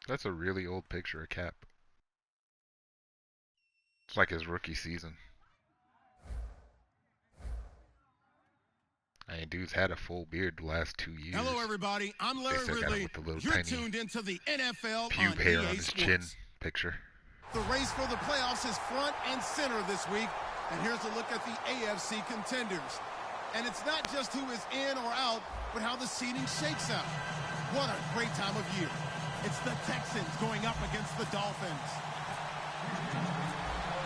That's a really old picture of Cap. It's like his rookie season. I mean, dude's had a full beard the last 2 years. Hello, everybody. I'm Larry Ridley. With the little You're tiny tuned into the NFL pube on hair EA on his Sports. chin picture. The race for the playoffs is front and center this week. And here's a look at the AFC contenders. And it's not just who is in or out, but how the seeding shakes out. What a great time of year. It's the Texans going up against the Dolphins.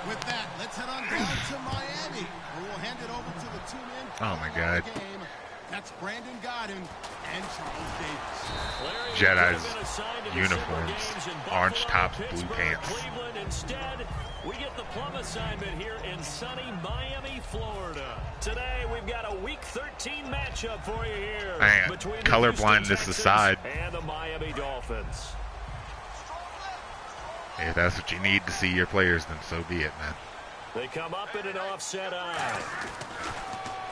With that, let's head on down to Miami, where we'll hand it over to the two men. Oh my God. Game. That's Brandon Godden and Charles Davis. Jedi's uniforms, orange tops, blue pants. Cleveland instead. We get the plum assignment here in sunny Miami, Florida. Today we've got a Week 13 matchup for you here. Man, between colorblindness aside, and the Miami Dolphins. If that's what you need to see your players, then so be it, man. They come up in an offset eye.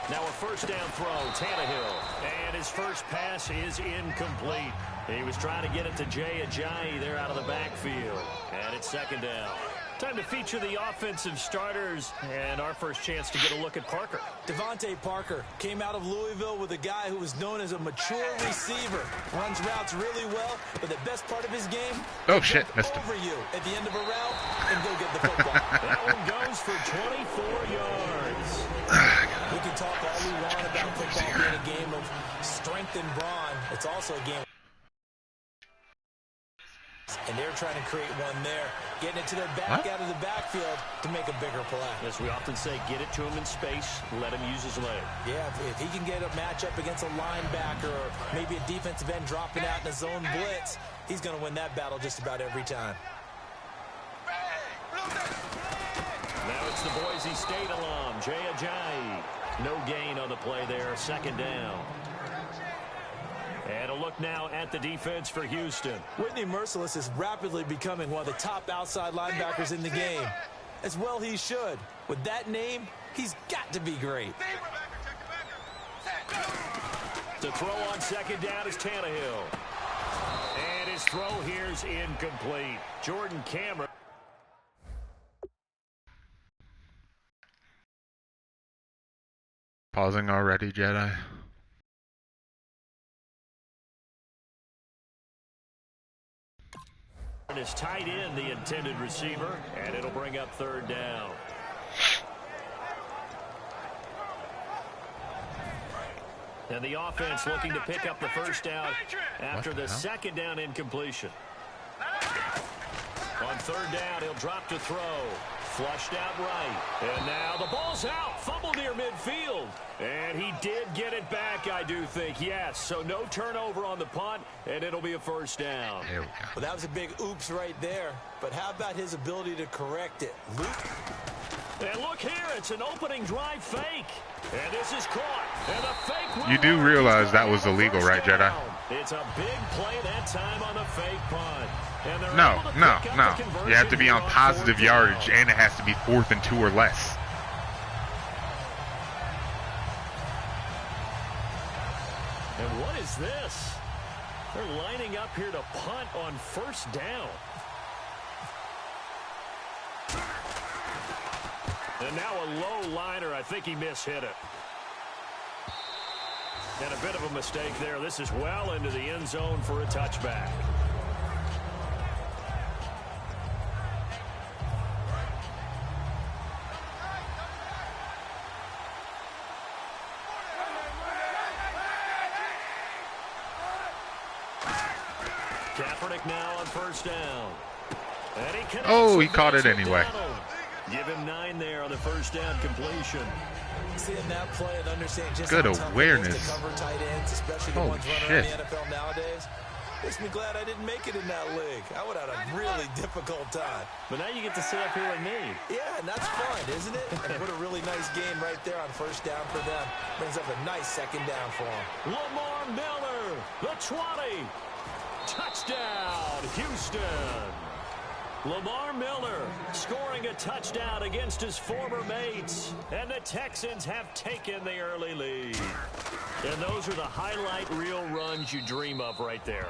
Now a first down throw, Tannehill. And his first pass is incomplete. He was trying to get it to Jay Ajayi there out of the backfield. And it's second down. Time to feature the offensive starters, and our first chance to get a look at Parker. Devontae Parker came out of Louisville with a guy who was known as a mature receiver. Runs routes really well, but the best part of his game, oh shit, missed him. Over you at the end of a route and go get the football. That one goes for 24 yards. We can talk all we want about football being a game of strength and brawn. It's also a game. And they're trying to create one there, getting it to their back out of the backfield to make a bigger play. As we often say, get it to him in space, let him use his leg. Yeah, if he can get a matchup against a linebacker or maybe a defensive end dropping out in a zone blitz, he's going to win that battle just about every time. Now it's the Boise State alum, Jay Ajayi. No gain on the play there, second down. And a look now at the defense for Houston. Whitney Merciless is rapidly becoming one of the top outside linebackers in the game. As well he should. With that name, he's got to be great. To throw on second down is Tannehill. And his throw here is incomplete. Jordan Cameron. Pausing already, Jedi? Is tight in the intended receiver, and it'll bring up third down. And the offense looking to pick up the first down after the second down incompletion. On third down, he'll drop to throw. Flushed out right. And now the ball's out. Fumble near midfield. And he did get it back, I do think. Yes, so no turnover on the punt, and it'll be a first down. There we go. Well, that was a big oops right there. But how about his ability to correct it? Luke? And look here, it's an opening drive fake. And this is caught. And the fake. You do realize that was illegal, right, Jedi? It's a big play that time on the fake punt. No. You have to be on positive yardage, and it has to be 4th and 2 or less. And what is this? They're lining up here to punt on first down. And now a low liner. I think he mishit it. And a bit of a mistake there. This is well into the end zone for a touchback. Kaepernick now on first down. And he caught it anyway. Give him 9 there on the first down completion. Seeing that play and understanding just good how tough awareness. it is to cover tight ends, especially the Holy ones running shit. around the NFL nowadays, makes me glad I didn't make it in that league. I would have had a really difficult time. But now you get to sit up here with me. Yeah, and that's fun, isn't it? And what a really nice game right there on first down for them. Brings up a nice second down for them. Lamar Miller, the 20. Touchdown, Houston. Lamar Miller scoring a touchdown against his former mates. And the Texans have taken the early lead. And those are the highlight reel runs you dream of right there.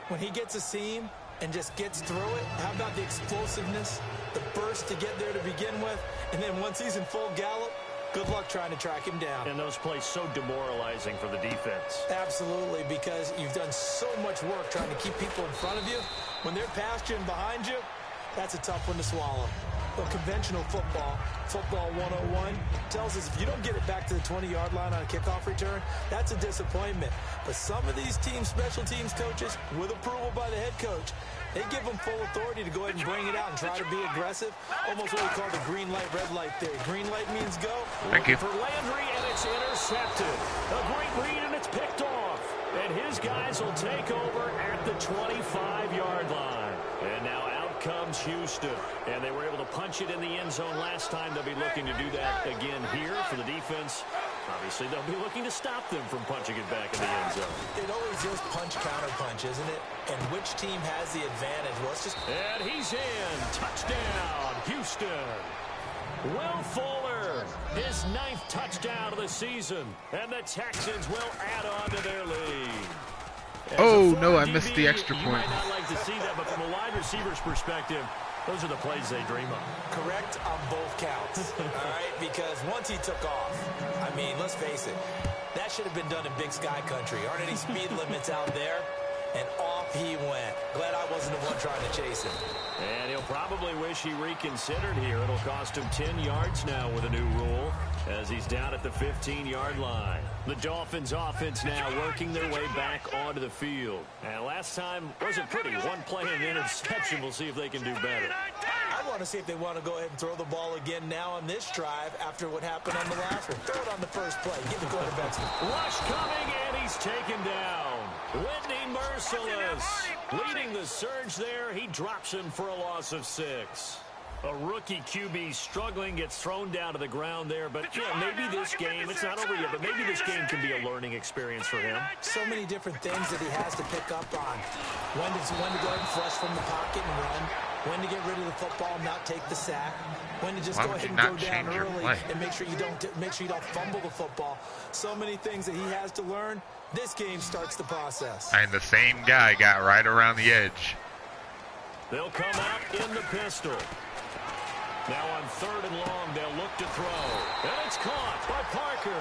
When he gets a seam, and just gets through it, how about the explosiveness, the burst to get there to begin with, and then once he's in full gallop, good luck trying to track him down. And those plays so demoralizing for the defense. Absolutely, because you've done so much work trying to keep people in front of you. When they're past you and behind you, that's a tough one to swallow. Well, conventional football, football 101, tells us if you don't get it back to the 20-yard line on a kickoff return, that's a disappointment. But some of these special teams coaches, with approval by the head coach, they give them full authority to go ahead and bring it out and try to be aggressive. Almost what we call the green light, red light theory. Green light means go. Thank you. For Landry, and it's intercepted. A great read, and it's picked off. And his guys will take over at the 25-yard line. And now out comes Houston. And they were able to punch it in the end zone last time. They'll be looking to do that again here for the defense. Obviously, they'll be looking to stop them from punching it back in the end zone. It always is punch-counter-punch, isn't it? And which team has the advantage? Well, it's just... And he's in. Touchdown, Houston. Will Fuller, his 9th touchdown of the season. And the Texans will add on to their lead. Oh, no, I missed the extra You point. might not like to see that, but from a wide receiver's perspective, those are the plays they dream of. Correct on both counts, all right? Because once he took off, I mean, let's face it, that should have been done in Big Sky Country. Aren't any speed limits out there? And off he went. Glad I wasn't the one trying to chase him. And he'll probably wish he reconsidered here. It'll cost him 10 yards now with a new rule as he's down at the 15-yard line. The Dolphins offense now working their way back onto the field. And last time wasn't pretty. One play and an interception. We'll see if they can do better. I want to see if they want to go ahead and throw the ball again now on this drive after what happened on the last one. Throw it on the first play. Give the quarterbacks. Rush coming, and he's taken down. Whitney Merciless leading the surge there. He drops him for a loss of 6. A rookie QB struggling, gets thrown down to the ground there. But, yeah, maybe this game, it's not over yet, but maybe this game can be a learning experience for him. So many different things that he has to pick up on. When to go ahead and flush from the pocket and run. When to get rid of the football, not take the sack. When to just go ahead and go down early and make sure you don't fumble the football. So many things that he has to learn. This game starts the process. And the same guy got right around the edge. They'll come out in the pistol. Now on 3rd and long, they'll look to throw. And it's caught by Parker.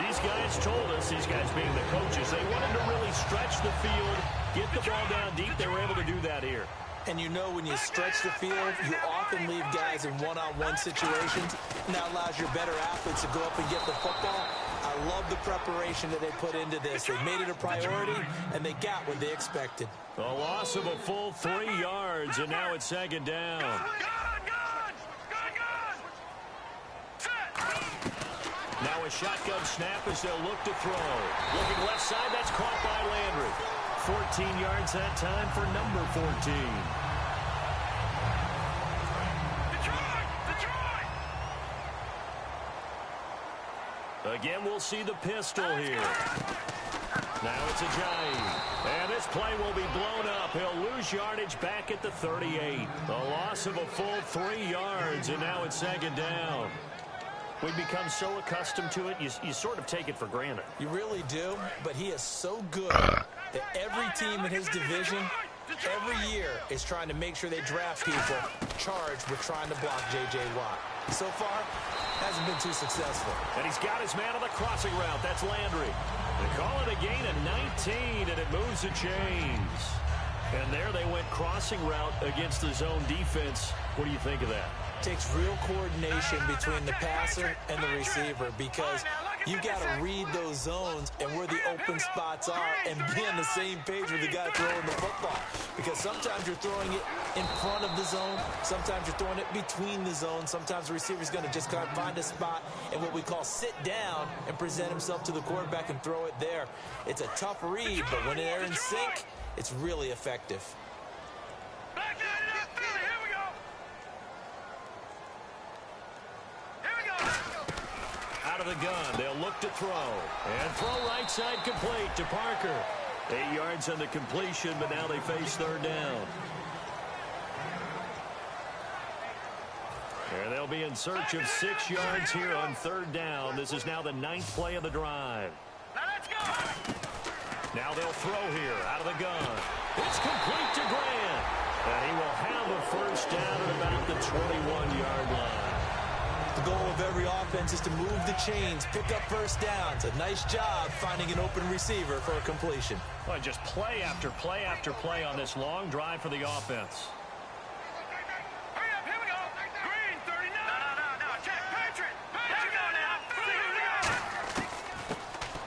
These guys told us, these guys being the coaches, they wanted to really stretch the field, get the ball down deep. They were able to do that here. And you know when you stretch the field, you often leave guys in one-on-one situations. And that allows your better athletes to go up and get the football. I love the preparation that they put into this. They made it a priority, and they got what they expected. A loss of a full 3 yards, and now it's 2nd down. Now a shotgun snap as they'll look to throw. Looking left side, that's caught by Landry. 14 yards that time for number 14. Again, we'll see the pistol here. Now it's Ajayi. And this play will be blown up. He'll lose yardage back at the 38. A loss of a full 3 yards, and now it's 2nd down. We become so accustomed to it, you sort of take it for granted. You really do, but he is so good that every team in his division, every year, is trying to make sure they draft people charged with trying to block J.J. Watt. So far, hasn't been too successful. And he's got his man on the crossing route. That's Landry. They call it a gain of 19, and it moves the chains. And there they went crossing route against the zone defense. What do you think of that? Takes real coordination between the passer and the receiver because you've got to read those zones and where the open spots are and be on the same page with the guy throwing the football. Because sometimes you're throwing it in front of the zone. Sometimes you're throwing it between the zones. Sometimes the receiver's going to just kind of find a spot and what we call sit down and present himself to the quarterback and throw it there. It's a tough read, but when they're in sync, it's really effective. Out of the gun, they'll look to throw. And throw right side complete to Parker. 8 yards on the completion, but now they face 3rd down. And they'll be in search of 6 yards here on 3rd down. This is now the 9th play of the drive. Now let's go. Now they'll throw here out of the gun. It's complete to Grant. And he will have a first down at about the 21-yard line. The goal of every offense is to move the chains, pick up first downs. A nice job finding an open receiver for a completion. Well, just play after play after play on this long drive for the offense.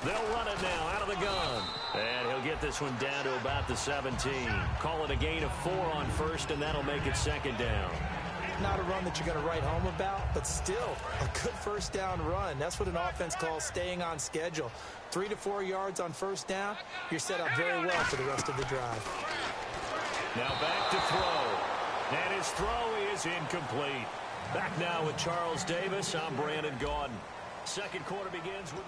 They'll run it now out of the gun. And he'll get this one down to about the 17. Call it a gain of 4 on first, and that'll make it second down. Not a run that you're going to write home about, but still a good first down run. That's what an offense calls staying on schedule. 3 to 4 yards on first down, you're set up very well for the rest of the drive. Now back to throw. And his throw is incomplete. Back now with Charles Davis. I'm Brandon Gaudin. Second quarter begins with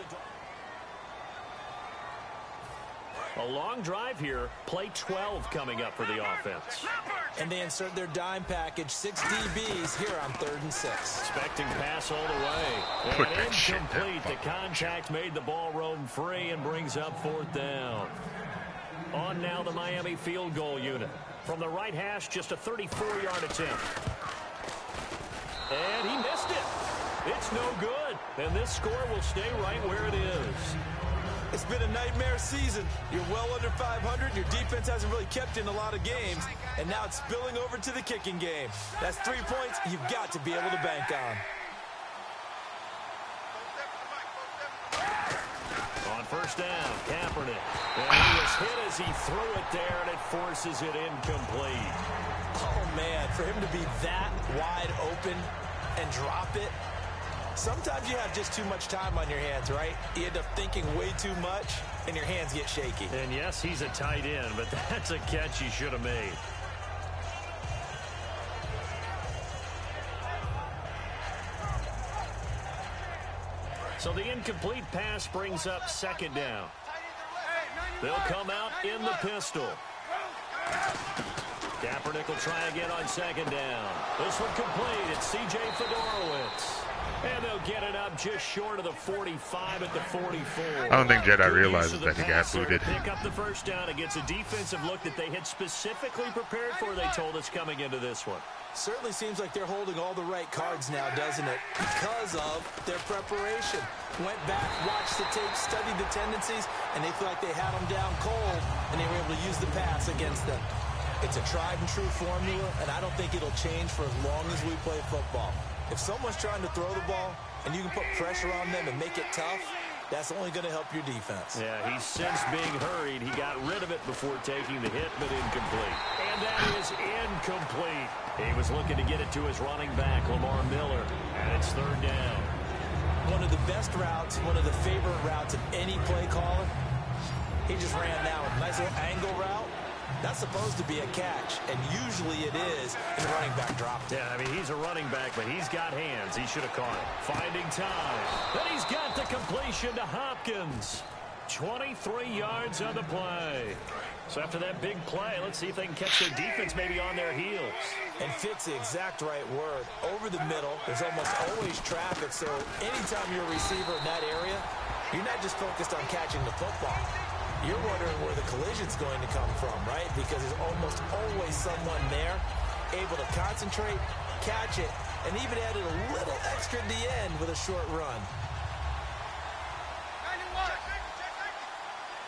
a long drive here. Play 12 coming up for the offense. And they insert their dime package, 6 DBs here on 3rd and 6. Expecting pass all the way. Put And that shit incomplete. down. The contact made the ball roam free and brings up 4th down. On now the Miami field goal unit. From the right hash, just a 34-yard attempt. And he missed it. It's no good. And this score will stay right where it is. It's been a nightmare season. You're well under 500. Your defense hasn't really kept in a lot of games. And now it's spilling over to the kicking game. That's 3 points you've got to be able to bank on. On first down, Kaepernick. And he was hit as he threw it there, and it forces it incomplete. Oh, man, for him to be that wide open and drop it. Sometimes you have just too much time on your hands, right? You end up thinking way too much, and your hands get shaky. And yes, he's a tight end, but that's a catch he should have made. So the incomplete pass brings up second down. They'll come out in the pistol. Kaepernick will try again on second down. This one complete. It's C.J. Fedorowicz. And they'll get it up just short of the 45 at the 44. I don't think Jedi realizes that he got booted. Pick up the first down against a defensive look that they had specifically prepared for, they told us, coming into this one. Certainly seems like they're holding all the right cards now, doesn't it? Because of their preparation. Went back, watched the tape, studied the tendencies, and they feel like they had them down cold, and they were able to use the pass against them. It's a tried and true formula, and I don't think it'll change for as long as we play football. If someone's trying to throw the ball and you can put pressure on them and make it tough, that's only going to help your defense. Yeah, he sensed being hurried. He got rid of it before taking the hit, but incomplete. And that is incomplete. He was looking to get it to his running back, Lamar Miller, and it's third down. One of the best routes, one of the favorite routes of any play caller. He just ran now a nice little angle route. That's supposed to be a catch, and usually it is, and the running back dropped it. Yeah, I mean, he's a running back, but he's got hands. He should have caught it. Finding time. Then he's got the completion to Hopkins. 23 yards on the play. So after that big play, let's see if they can catch their defense maybe on their heels. And fit's the exact right word. Over the middle, there's almost always traffic, so anytime you're a receiver in that area, you're not just focused on catching the football. You're wondering where the collision's going to come from, right? Because there's almost always someone there able to concentrate, catch it, and even added a little extra at the end with a short run.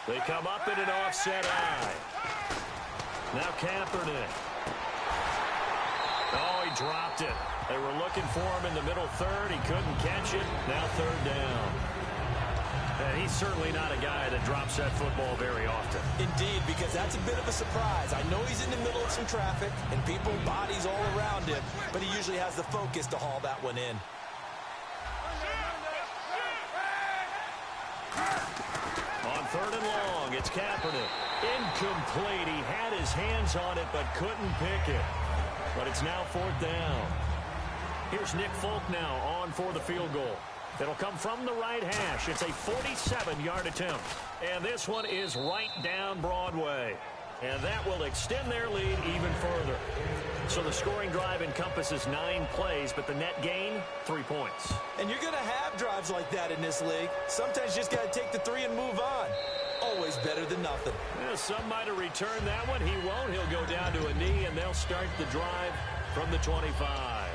They come up in an offset eye. Now Kaepernick. Oh, he dropped it. They were looking for him in the middle third. He couldn't catch it. Now third down. And he's certainly not a guy that drops that football very often. Indeed, because that's a bit of a surprise. I know he's in the middle of some traffic and people, bodies all around him, but he usually has the focus to haul that one in. On third and long, it's Kaepernick. Incomplete. He had his hands on it, but couldn't pick it. But it's now fourth down. Here's Nick Folk now on for the field goal. It'll come from the right hash. It's a 47-yard attempt. And this one is right down Broadway. And that will extend their lead even further. So the scoring drive encompasses 9 plays, but the net gain, 3 points. And you're going to have drives like that in this league. Sometimes you just got to take the 3 and move on. Oh, always better than nothing. Yeah, some might have returned that one. He won't. He'll go down to a knee, and they'll start the drive from the 25.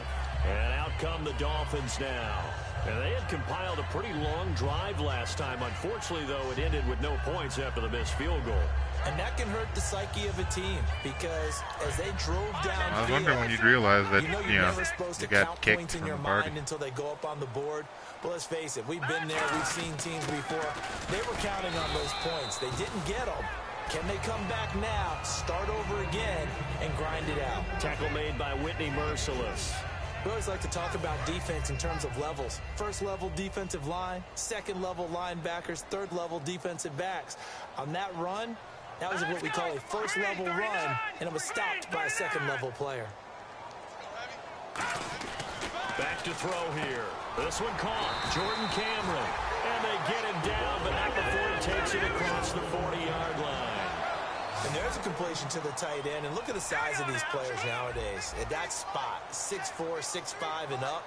And out come the Dolphins now. And they had compiled a pretty long drive last time. Unfortunately, though, it ended with no points after the missed field goal. And that can hurt the psyche of a team because as they drove down, I was wondering when you'd realize that, you're never supposed to got count kicked points in from your the party. mind until they go up on the board. But let's face it, we've been there. We've seen teams before. They were counting on those points. They didn't get them. Can they come back now, start over again, and grind it out? Tackle made by Whitney Merciless. We always like to talk about defense in terms of levels. First level defensive line, second level linebackers, third level defensive backs. On that run, that was what we call a first level run, and it was stopped by a second level player. Back to throw here. This one caught. Jordan Cameron. And they get him down, but not before he takes it across the 40-yard line. And there's a completion to the tight end. And look at the size of these players nowadays. At that spot, 6'4", 6'5", and up.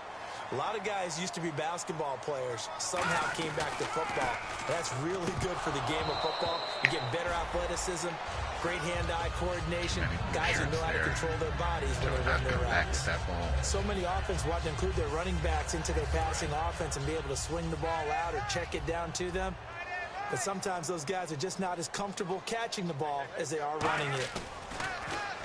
A lot of guys used to be basketball players, somehow came back to football. That's really good for the game of football. You get better athleticism, great hand-eye coordination, guys who know how to control their bodies when they run their routes. So many offenses want to include their running backs into their passing offense and be able to swing the ball out or check it down to them. But sometimes those guys are just not as comfortable catching the ball as they are running it.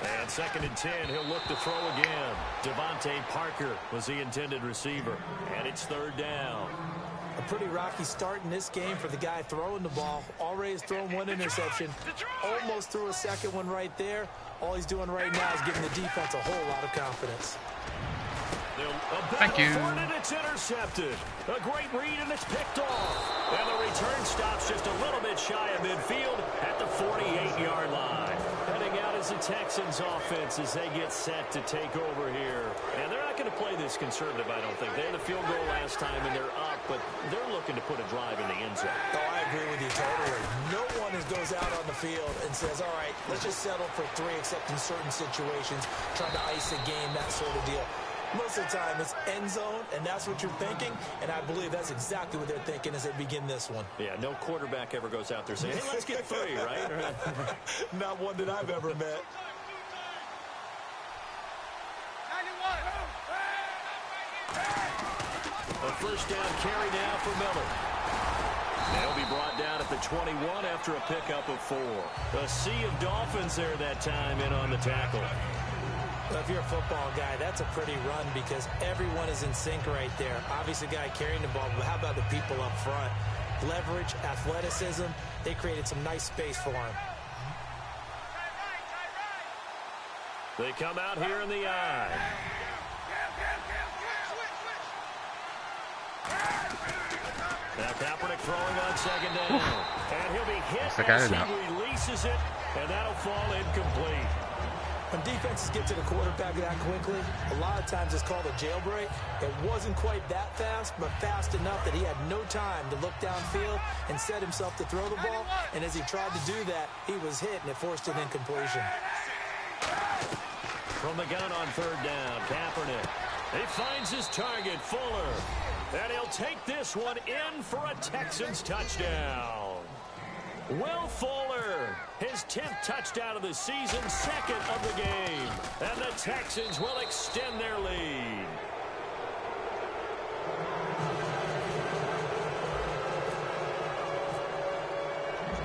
And 2nd and 10, he'll look to throw again. Devontae Parker was the intended receiver. And it's 3rd down. A pretty rocky start in this game for the guy throwing the ball. Already has thrown one interception. Almost threw a second one right there. All he's doing right now is giving the defense a whole lot of confidence. Thank you. And it's intercepted. A great read, and it's picked off. And the return stops just a little bit shy of midfield at the 48-yard line. Heading out is the Texans offense as they get set to take over here. And they're not going to play this conservative, I don't think. They had a field goal last time, and they're up, but they're looking to put a drive in the end zone. Oh, I agree with you totally. No one goes out on the field and says, all right, let's just settle for 3, except in certain situations, trying to ice a game, that sort of deal. Most of the time, it's end zone, and that's what you're thinking, and I believe that's exactly what they're thinking as they begin this one. Yeah, no quarterback ever goes out there saying, hey, let's get 3, right? Not one that I've ever met. A first down carry now for Miller. They'll be brought down at the 21 after a pickup of 4. A sea of Dolphins there that time in on the tackle. Well, if you're a football guy, that's a pretty run because everyone is in sync right there. Obviously, the guy carrying the ball, but how about the people up front? Leverage, athleticism, they created some nice space for him. They come out here in the eye. Now Kaepernick throwing on 2nd down. And he'll be hit as he releases it, and that'll fall incomplete. When defenses get to the quarterback that quickly, a lot of times it's called a jailbreak. It wasn't quite that fast, but fast enough that he had no time to look downfield and set himself to throw the ball. And as he tried to do that, he was hit, and it forced an incompletion. From the gun on 3rd down, Kaepernick. He finds his target, Fuller. And he'll take this one in for a Texans touchdown. Will Fuller, his 10th touchdown of the season, 2nd of the game. And the Texans will extend their lead.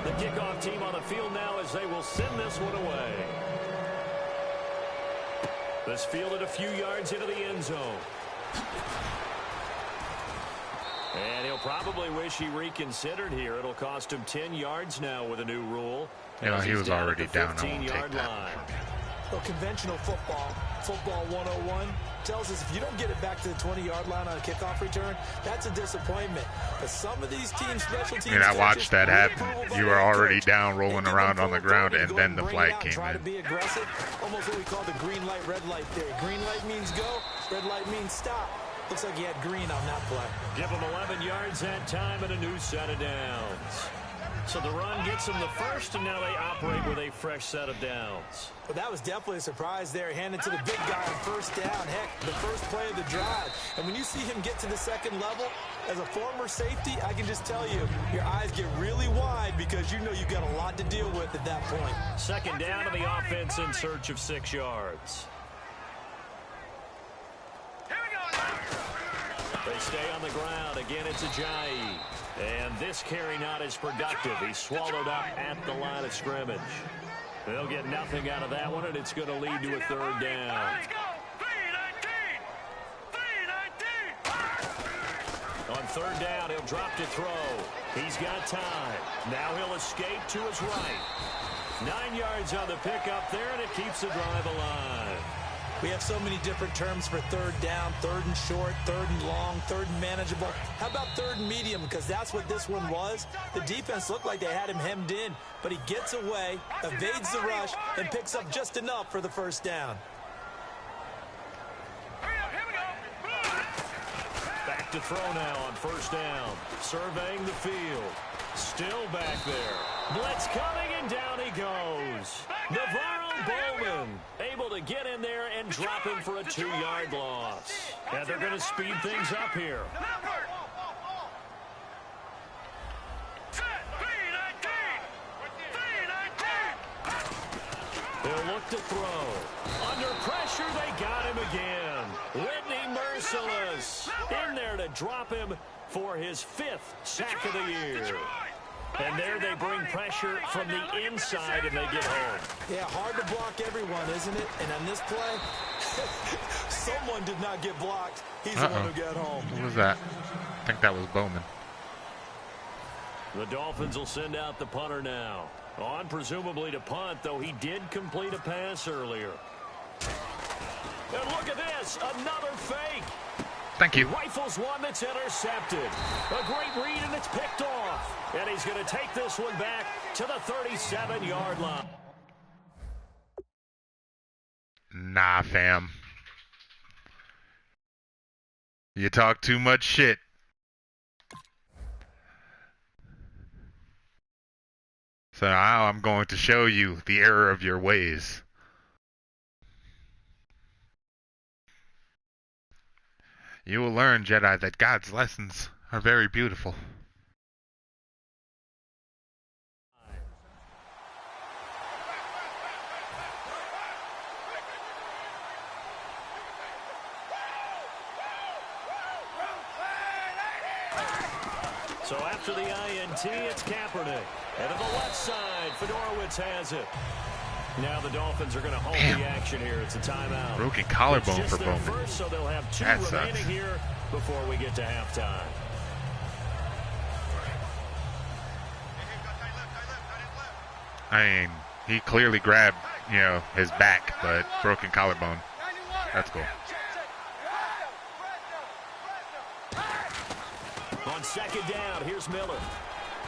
The kickoff team on the field now as they will send this one away. This fielded a few yards into the end zone. And he'll probably wish he reconsidered here. It'll cost him 10 yards now with a new rule. Yeah, he was already down. I won't take that. Well, conventional football, football 101, tells us if you don't get it back to the 20-yard line on a kickoff return, that's a disappointment. But some of these teams, special teams, I watched that happen. You were already down, rolling around on the ground, and then the flag came try in. To be aggressive, almost what we call the green light, red light theory. Green light means go, red light means stop. Looks like he had green on that play. Give him 11 yards that time and a new set of downs. So the run gets them the first, and now they operate with a fresh set of downs. Well, that was definitely a surprise there, handed to the big guy on first down. Heck, the first play of the drive. And when you see him get to the second level, as a former safety, I can just tell you, your eyes get really wide because you know you've got a lot to deal with at that point. Second down to the offense in search of 6 yards. They stay on the ground. Again, it's Ajayi. And this carry not as productive. He's swallowed up at the line of scrimmage. They'll get nothing out of that one, and it's going to lead to a third down. On third down, he'll drop to throw. He's got time. Now he'll escape to his right. 9 yards on the pickup there, and it keeps the drive alive. We have so many different terms for third down, third and short, third and long, third and manageable. How about third and medium? Because that's what this one was. The defense looked like they had him hemmed in, but he gets away, evades the rush, and picks up just enough for the first down. Back to throw now on first down. Surveying the field. Still back there. Blitz coming, and down he goes. Navarro Bowman able to get in there and drop him for a 2-yard loss. And they're going to speed things up here. They'll look to throw. Under pressure, they got him again. Whitney Merciless in there to drop him for his 5th sack of the year. And there they bring pressure from the inside, and they get home. Yeah, hard to block everyone, isn't it? And on this play, someone did not get blocked. He's the one who got home. Who was that? I think that was Bowman. The Dolphins will send out the punter now. On presumably to punt, though he did complete a pass earlier. And look at this, another fake. Thank you. He rifles one that's intercepted. A great read, and it's picked off. And he's going to take this one back to the 37-yard line. Nah, fam. You talk too much shit. So now I'm going to show you the error of your ways. You will learn, Jedi, that God's lessons are very beautiful. So after the INT, it's Kaepernick. And to the left side, Fedorowicz has it. Now the Dolphins are going to hold the action here. It's a timeout. Broken collarbone for Bowman. First, so they'll have 2 that remaining sucks. here before we get to halftime. I mean, he clearly grabbed, you know, his back, but broken collarbone. That's cool. On second down, here's Miller.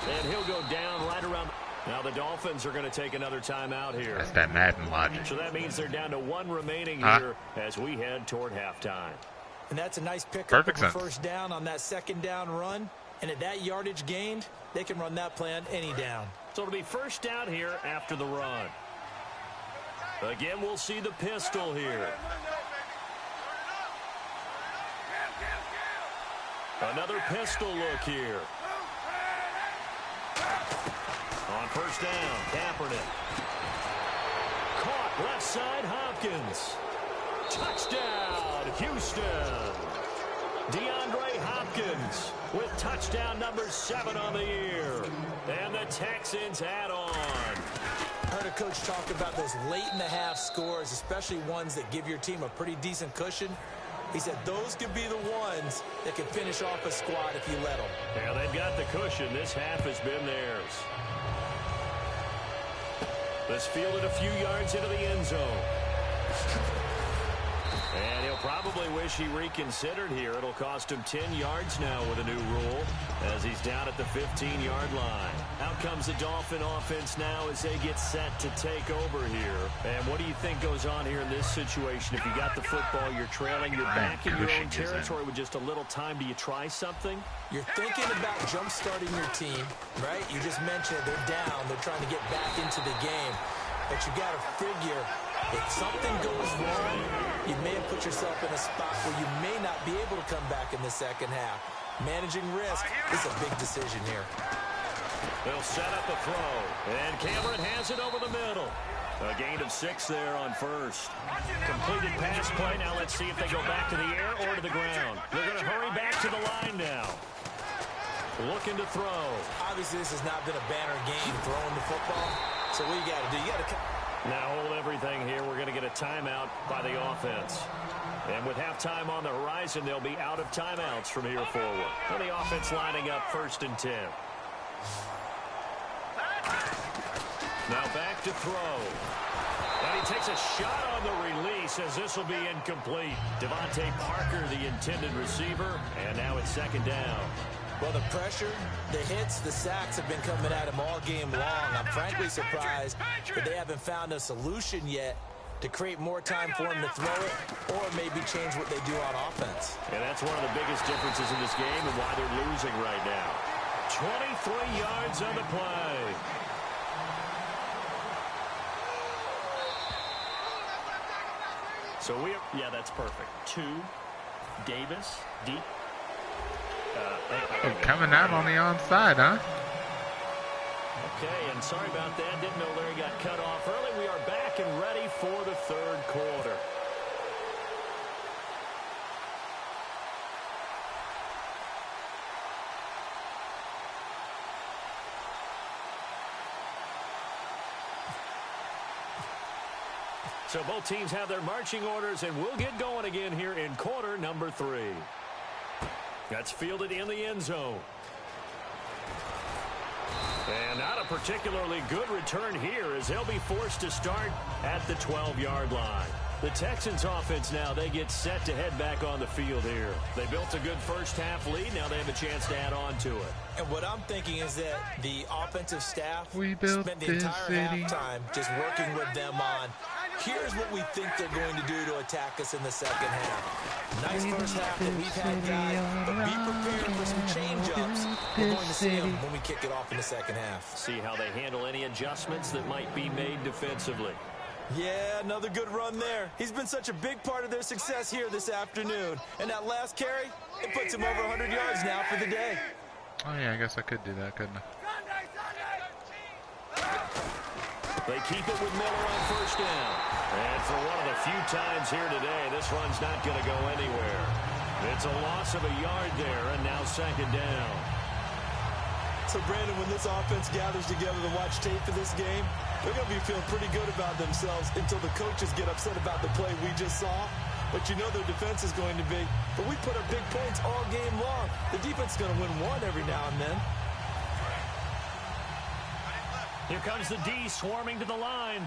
And he'll go down right around. Now the Dolphins are going to take another timeout here. That's that Madden logic. So that means they're down to 1 remaining here as we head toward halftime. And that's a nice pickup Perfect of a sense. first down on that second down run. And at that yardage gained, they can run that play on any down. So it'll be first down here after the run. Again, we'll see the pistol here. Another pistol look here. On first down, Kaepernick. Caught left side, Hopkins. Touchdown, Houston. DeAndre Hopkins with touchdown number 7 on the year. And the Texans add on. I heard a coach talk about those late-in-the-half scores, especially ones that give your team a pretty decent cushion. He said those could be the ones that can finish off a squad if you let them. Yeah, they've got the cushion. This half has been theirs. Let's field it a few yards into the end zone. And he'll probably wish he reconsidered here. It'll cost him 10 yards now with a new rule as he's down at the 15-yard line. Out comes the Dolphin offense now as they get set to take over here. And what do you think goes on here in this situation? If you got the football, you're trailing, you're back in your own territory with just a little time. Do you try something? You're thinking about jump-starting your team, right? You just mentioned they're down. They're trying to get back into the game. But you got to figure if something goes wrong, you may have put yourself in a spot where you may not be able to come back in the second half. Managing risk is a big decision here. They'll set up a throw, and Cameron has it over the middle. A gain of 6 there on first. Completed pass play. Now let's see if they go back to the air or to the ground. They're going to hurry back to the line now. Looking to throw. Obviously, this has not been a banner game throwing the football. So what you got to do, you got to... Now hold everything here. We're going to get a timeout by the offense. And with halftime on the horizon, they'll be out of timeouts from here forward. And the offense lining up 1st and 10. Now back to throw. And he takes a shot on the release as this will be incomplete. Devontae Parker, the intended receiver. And now it's 2nd down. Well, the pressure, the hits, the sacks have been coming at him all game long. I'm frankly surprised that they haven't found a solution yet to create more time for him to throw it or maybe change what they do on offense. And that's one of the biggest differences in this game and why they're losing right now. 23 yards on the play. So yeah, that's perfect. 2, Davis, deep. Coming out on the onside, huh? Okay, and sorry about that. Didn't know Larry got cut off early. We are back and ready for the 3rd quarter. So both teams have their marching orders, and we'll get going again here in quarter number 3. That's fielded in the end zone. And not a particularly good return here as they'll be forced to start at the 12-yard line. The Texans offense now, they get set to head back on the field here. They built a good first half lead. Now they have a chance to add on to it. And what I'm thinking is that the offensive staff spent the entire city. halftime just working with them on, here's what we think they're going to do to attack us in the second half. Nice first half that we've had, guys, but be prepared for some change-ups. We're going to see them when we kick it off in the second half. See how they handle any adjustments that might be made defensively. Yeah, another good run there. He's been such a big part of their success here this afternoon. And that last carry, it puts him over 100 yards now for the day. Oh, yeah, I guess I could do that, couldn't I? They keep it with Miller on 1st down. And for one of the few times here today, this run's not going to go anywhere. It's a loss of a yard there, and now 2nd down. So, Brandon, when this offense gathers together to watch tape for this game, they're going to be feeling pretty good about themselves until the coaches get upset about the play we just saw. But you know their defense is going to be. But we put up big points all game long. The defense is going to win one every now and then. Here comes the D swarming to the line.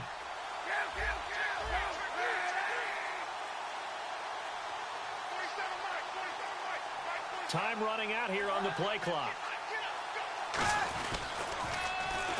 Time running out here on the play clock.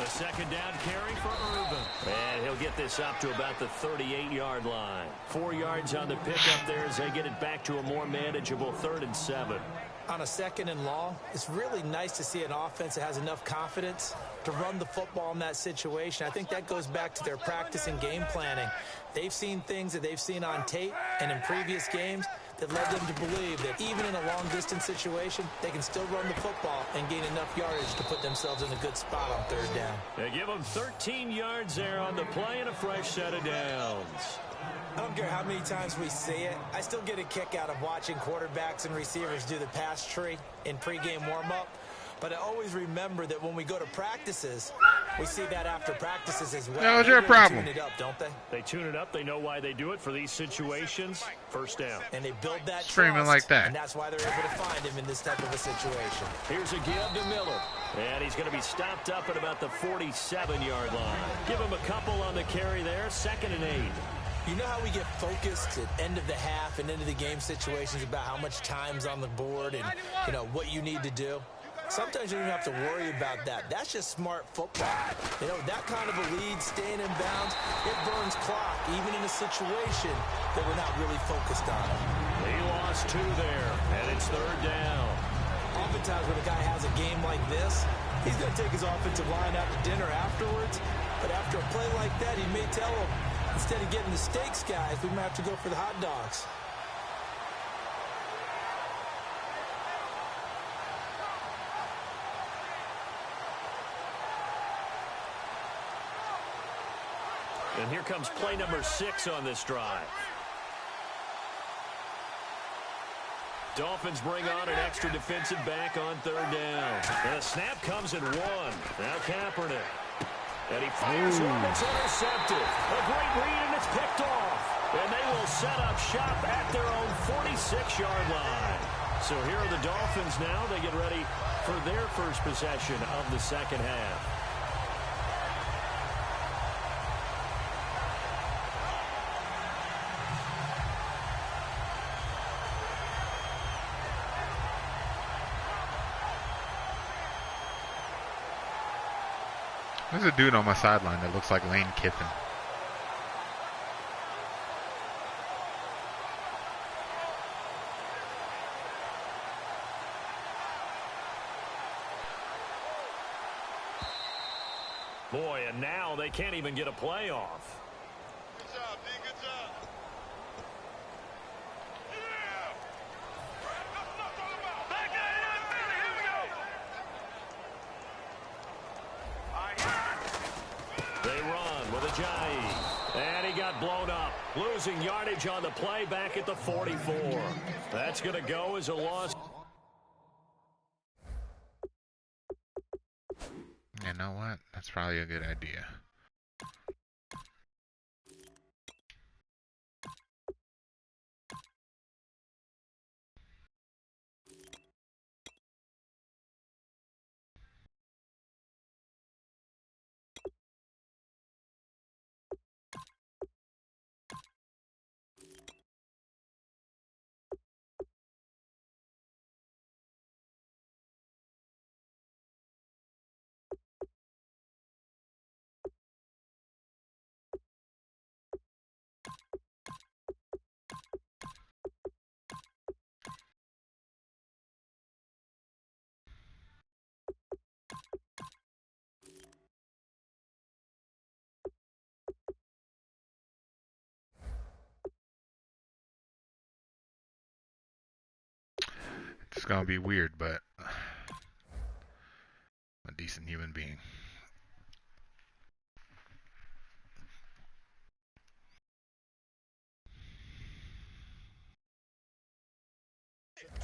A 2nd down carry for Urban. And he'll get this up to about the 38-yard line. 4 yards on the pickup there as they get it back to a more manageable 3rd and 7. On a 2nd and long, it's really nice to see an offense that has enough confidence to run the football in that situation. I think that goes back to their practice and game planning. They've seen things that they've seen on tape and in previous games that led them to believe that even in a long-distance situation, they can still run the football and gain enough yardage to put themselves in a good spot on 3rd down. They give them 13 yards there on the play and a fresh set of downs. I don't care how many times we see it. I still get a kick out of watching quarterbacks and receivers do the pass tree in pregame warm-up. But I always remember that when we go to practices, we see that after practices as well. That was your problem. Tune it up, don't they? They tune it up. They know why they do it for these situations. 1st down. And they build that Streaming trust, like that. And that's why they're able to find him in this type of a situation. Here's a give to Miller. And he's going to be stopped up at about the 47-yard line. Give him a couple on the carry there. 2nd and 8. You know how we get focused at end of the half and into the game situations about how much time's on the board and, you know, what you need to do? Sometimes you don't even have to worry about that. That's just smart football. You know, that kind of a lead, staying in bounds, it burns clock, even in a situation that we're not really focused on. He lost 2 there, and it's 3rd down. Oftentimes when a guy has a game like this, he's going to take his offensive line out to dinner afterwards. But after a play like that, he may tell him, instead of getting the steaks, guys, we might have to go for the hot dogs. And here comes play number 6 on this drive. Dolphins bring on an extra defensive back on 3rd down. And a snap comes in 1. Now Kaepernick. And he fires one. It's intercepted. A great read, and it's picked off. And they will set up shop at their own 46-yard line. So here are the Dolphins now. They get ready for their first possession of the second half. There's a dude on my sideline that looks like Lane Kiffin. Boy, and now they can't even get a play off. Good job, D. Good job. They run with Ajayi. And he got blown up. Losing yardage on the play back at the 44. That's going to go as a loss. You know what? That's probably a good idea. It's gonna be weird, but I'm a decent human being.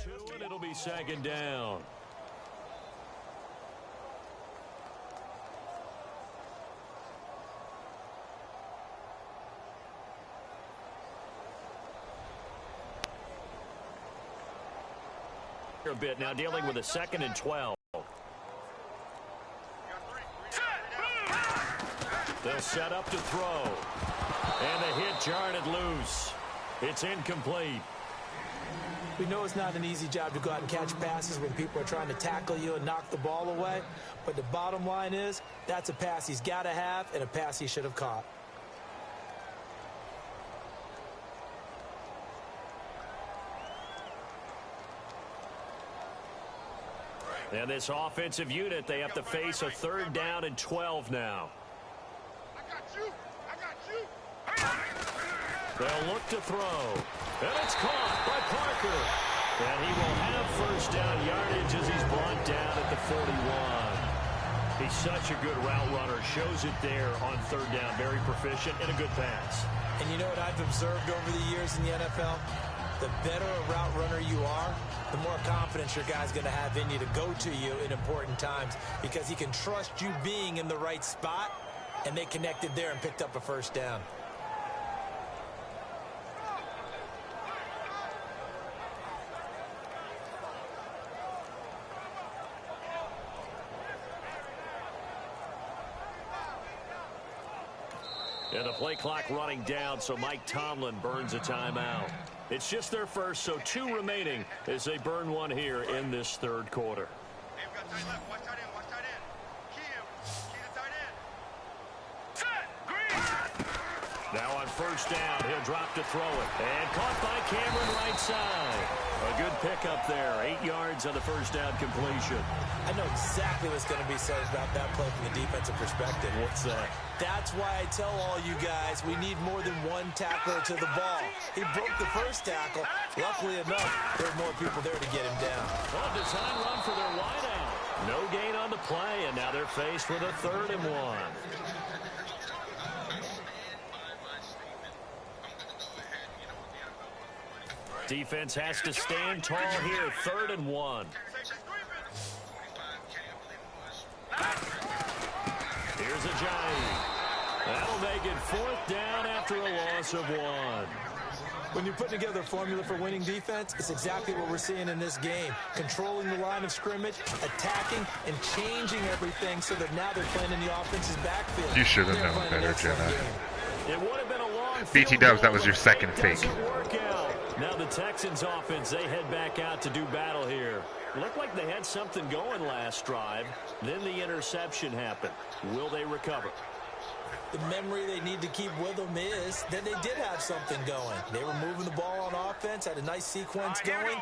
Two, and it'll be 2nd down. A bit now, dealing with a 2nd and 12. They'll set up to throw. And the hit jarred it loose. It's incomplete. We know it's not an easy job to go out and catch passes when people are trying to tackle you and knock the ball away. But the bottom line is, that's a pass he's got to have and a pass he should have caught. And this offensive unit, they have to face a 3rd down and 12 now. I got you. I got you. They'll look to throw. And it's caught by Parker. And he will have 1st down yardage as he's brought down at the 41. He's such a good route runner. Shows it there on 3rd down. Very proficient and a good pass. And you know what I've observed over the years in the NFL? The better a route runner you are, the more confidence your guy's going to have in you to go to you in important times because he can trust you being in the right spot, and they connected there and picked up a 1st down. And the play clock running down, so Mike Tomlin burns a timeout. It's just their first, so 2 remaining as they burn one here in this third quarter. Hey, we got tight left. Watch tight end. Watch tight end. Key him. Key the tight end. Set. Green. Now on first down, he'll drop to throw it. And caught by Cameron right side. A good pickup there. 8 yards on the first down completion. I know exactly what's going to be said about that play from the defensive perspective. What's that? That's why I tell all you guys we need more than one tackler to the ball. He broke the first tackle. Luckily enough, there are more people there to get him down. On design run for their wideout. No gain on the play, and now they're faced with a 3rd and 1. Defense has to stand tall here. 3rd and 1. Here's Ajayi. That'll make it 4th down after a loss of 1. When you put together a formula for winning defense, it's exactly what we're seeing in this game. Controlling the line of scrimmage, attacking, and changing everything so that now they're playing in the offense's backfield. You should have known better, Jenna. It would have been a long BT Dubs, that was your second fake. Now the Texans offense, they head back out to do battle here. Looked like they had something going last drive. Then the interception happened. Will they recover? The memory they need to keep with them is that they did have something going. They were moving the ball on offense, had a nice sequence going.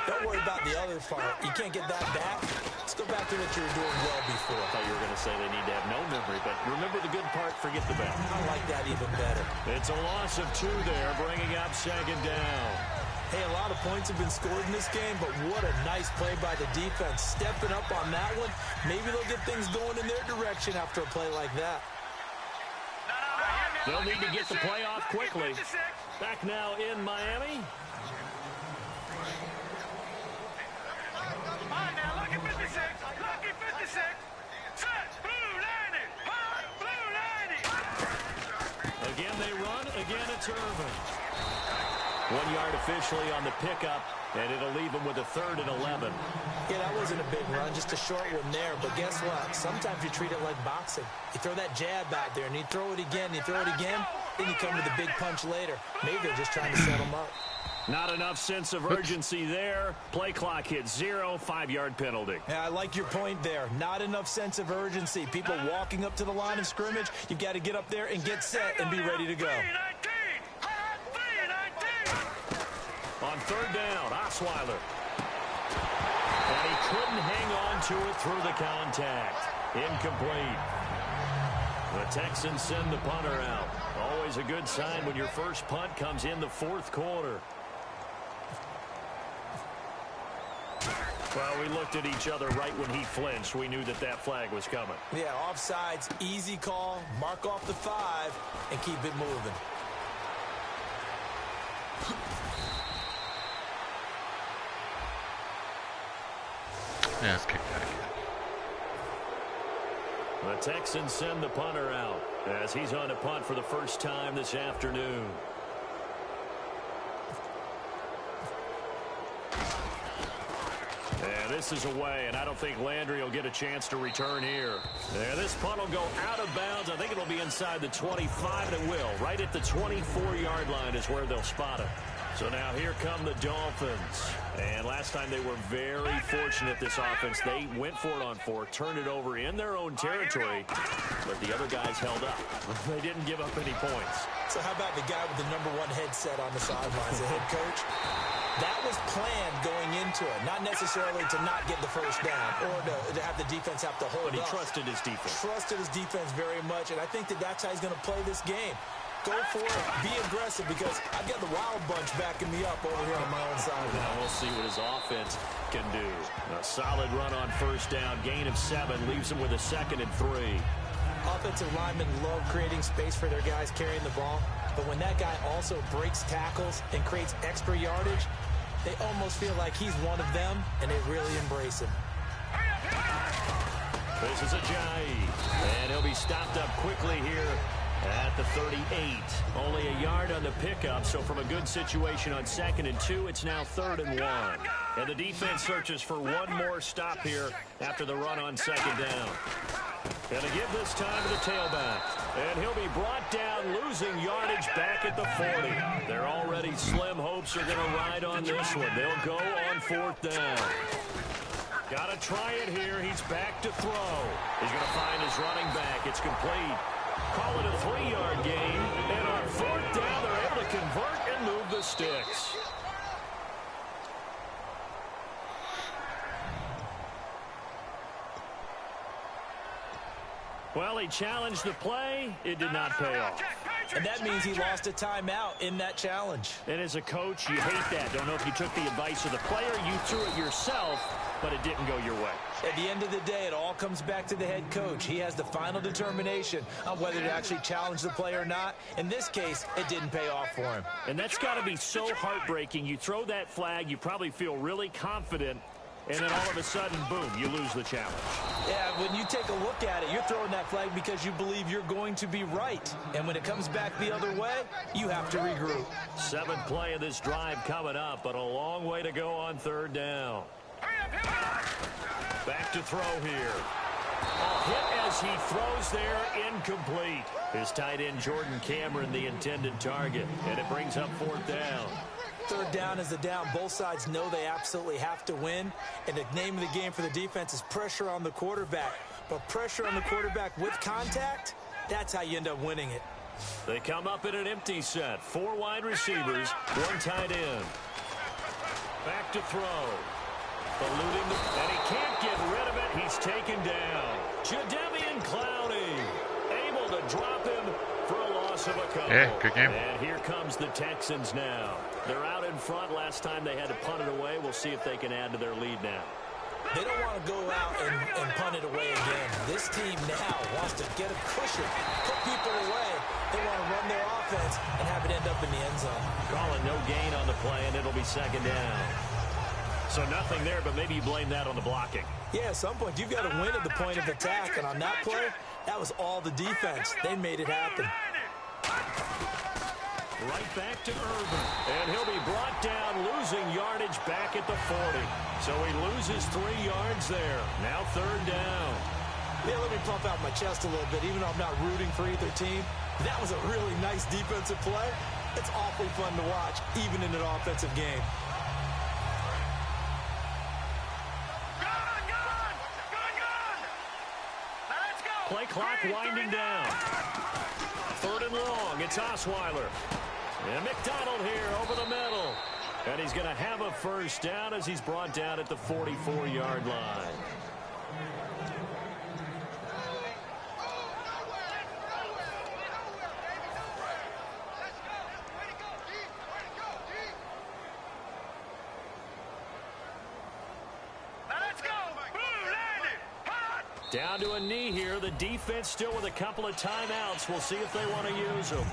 Don't worry about the other part. You can't get that back. Let's go back to what you were doing well before. I thought you were going to say they need to have no memory, but remember the good part, forget the bad. I like that even better. It's a loss of 2 there, bringing up 2nd down. Hey, a lot of points have been scored in this game, but what a nice play by the defense. Stepping up on that one, maybe they'll get things going in their direction after a play like that. They'll need to get the play off quickly. Back now in Miami. Again they run, again it's Irvin. 1 yard officially on the pickup, and it'll leave them with a 3rd and 11. Yeah, that wasn't a big run, just a short one there. But guess what? Sometimes you treat it like boxing. You throw that jab out there, and you throw it again, you throw it again, then you come with a big punch later. Maybe they're just trying to set them up. Not enough sense of urgency there. Play clock hits 0, 5-yard penalty. Yeah, I like your point there. Not enough sense of urgency. People walking up to the line of scrimmage, you've got to get up there and get set and be ready to go. On 3rd down, Osweiler. And he couldn't hang on to it through the contact. Incomplete. The Texans send the punter out. Always a good sign when your first punt comes in the 4th quarter. Well, we looked at each other right when he flinched. We knew that that flag was coming. Yeah, offsides, easy call, mark off the 5, and keep it moving. Yeah, let's kick back. The Texans send the punter out as he's on a punt for the first time this afternoon. And this is away, and I don't think Landry will get a chance to return here. And this punt will go out of bounds. I think it'll be inside the 25, and it will. Right at the 24-yard line is where they'll spot it. So now here come the Dolphins. And last time they were very fortunate, this offense. They went for it on 4, turned it over in their own territory, but the other guys held up. They didn't give up any points. So how about the guy with the #1 headset on the sidelines, the head coach? That was planned going into it, not necessarily to not get the first down or to have the defense have to hold up. But he trusted his defense. Trusted his defense very much, and I think that that's how he's going to play this game. Go for it, be aggressive, because I've got the wild bunch backing me up over here on my own side. Now we'll see what his offense can do. A solid run on first down, gain of 7, leaves him with a 2nd and 3. Offensive linemen love creating space for their guys carrying the ball, but when that guy also breaks tackles and creates extra yardage, they almost feel like he's one of them, and they really embrace him. This is Ajayi, and he'll be stopped up quickly here at the 38. Only a yard on the pickup, so from a good situation on 2nd and 2, it's now 3rd and 1. And the defense searches for one more stop here after the run on 2nd down. Going to give this time to the tailback. And he'll be brought down, losing yardage back at the 40. Their already slim hopes are going to ride on this one. They'll go on 4th down. Got to try it here. He's back to throw. He's going to find his running back. It's complete. Call it a 3-yard gain. And on 4th down, they're able to convert and move the sticks. Well, he challenged the play. It did not pay off. And that means he lost a timeout in that challenge. And as a coach, you hate that. Don't know if you took the advice of the player. You threw it yourself, but it didn't go your way. At the end of the day, it all comes back to the head coach. He has the final determination on whether to actually challenge the play or not. In this case, it didn't pay off for him. And that's got to be so heartbreaking. You throw that flag, you probably feel really confident, and then all of a sudden, boom, you lose the challenge. Yeah, when you take a look at it, you're throwing that flag because you believe you're going to be right. And when it comes back the other way, you have to regroup. 7th play of this drive coming up, but a long way to go on 3rd down. Back to throw here. A hit as he throws there, incomplete. His tight end, Jordan Cameron, the intended target. And it brings up 4th down. 3rd down is the down. Both sides know they absolutely have to win. And the name of the game for the defense is pressure on the quarterback. But pressure on the quarterback with contact, that's how you end up winning it. They come up in an empty set. 4 wide receivers, 1 tight end. Back to throw. Eluding and he can't get rid of it. He's taken down. Jadeveon Clowney able to drop him for a loss of a couple. Yeah, good game. And here comes the Texans now. They're out in front. Last time they had to punt it away. We'll see if they can add to their lead now. They don't want to go out and punt it away again. This team now wants to get a cushion, put people away. They want to run their offense and have it end up in the end zone. Calling no gain on the play, and it'll be 2nd down. So nothing there, but maybe you blame that on the blocking. Yeah, at some point, you've got to win at the point of attack. And on that play, that was all the defense. They made it happen. Right back to Urban. And he'll be brought down, losing yardage back at the 40. So he loses 3 yards there. Now 3rd down. Yeah, let me pump out my chest a little bit, even though I'm not rooting for either team. That was a really nice defensive play. It's awfully fun to watch, even in an offensive game. Play clock winding down. 3rd and long. It's Osweiler. And McDonald here over the middle. And he's going to have a 1st down as he's brought down at the 44-yard line. Down to a knee here. The defense still with a couple of timeouts. We'll see if they want to use them.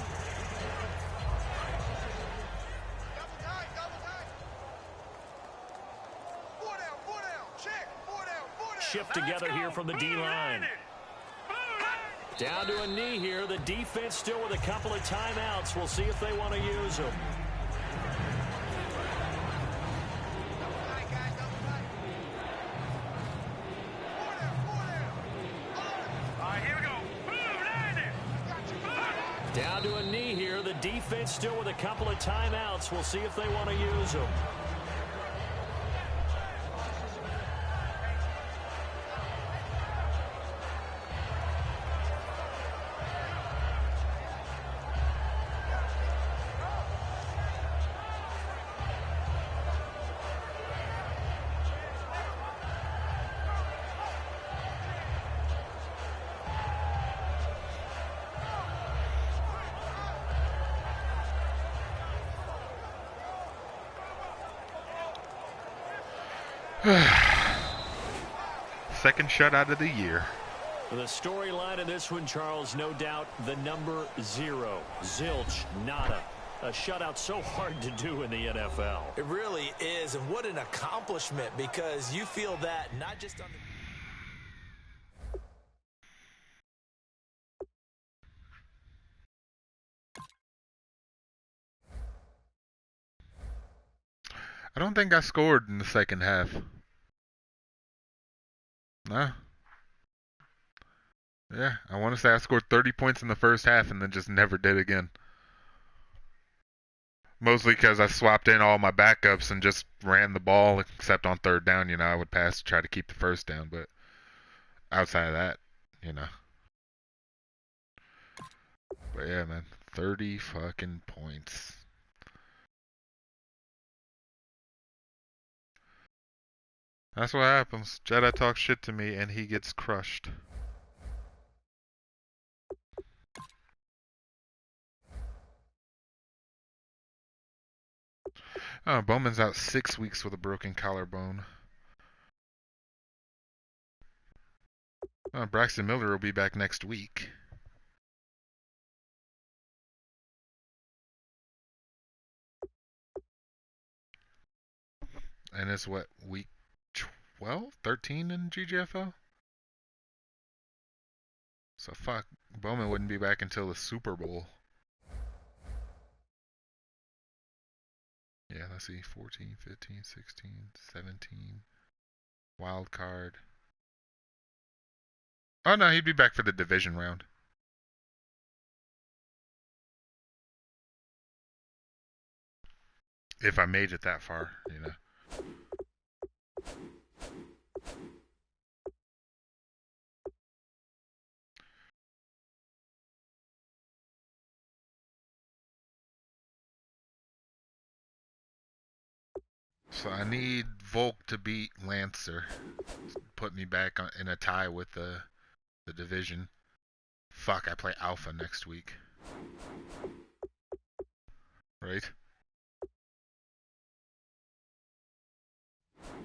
Shift together here from the D-line. Down to a knee here. The defense still with a couple of timeouts. We'll see if they want to use them. Down to a knee here. The defense still with a couple of timeouts. We'll see if they want to use them. Second shutout of the year. The storyline in this one, Charles, no doubt the number 0. Zilch, nada. A shutout so hard to do in the NFL. It really is, and what an accomplishment, because you feel that not just on the... I don't think I scored in the second half. Nah. Yeah, I want to say I scored 30 points in the first half and then just never did again. Mostly because I swapped in all my backups and just ran the ball, except on third down. I would pass to try to keep the first down, but outside of that, you know. But yeah, man, 30 fucking points. That's what happens. Jedi talks shit to me and he gets crushed. Oh, Bowman's out 6 weeks with a broken collarbone. Oh, Braxton Miller will be back next week. And it's what, week 12? 13 in GGFL? So fuck, Bowman wouldn't be back until the Super Bowl. Yeah, let's see, 14, 15, 16, 17. Wild card. Oh no, he'd be back for the division round. If I made it that far. So I need Volk to beat Lancer. Put me back in a tie with the division. Fuck, I play Alpha next week. Right?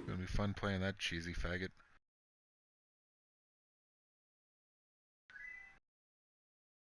Gonna be fun playing that cheesy faggot.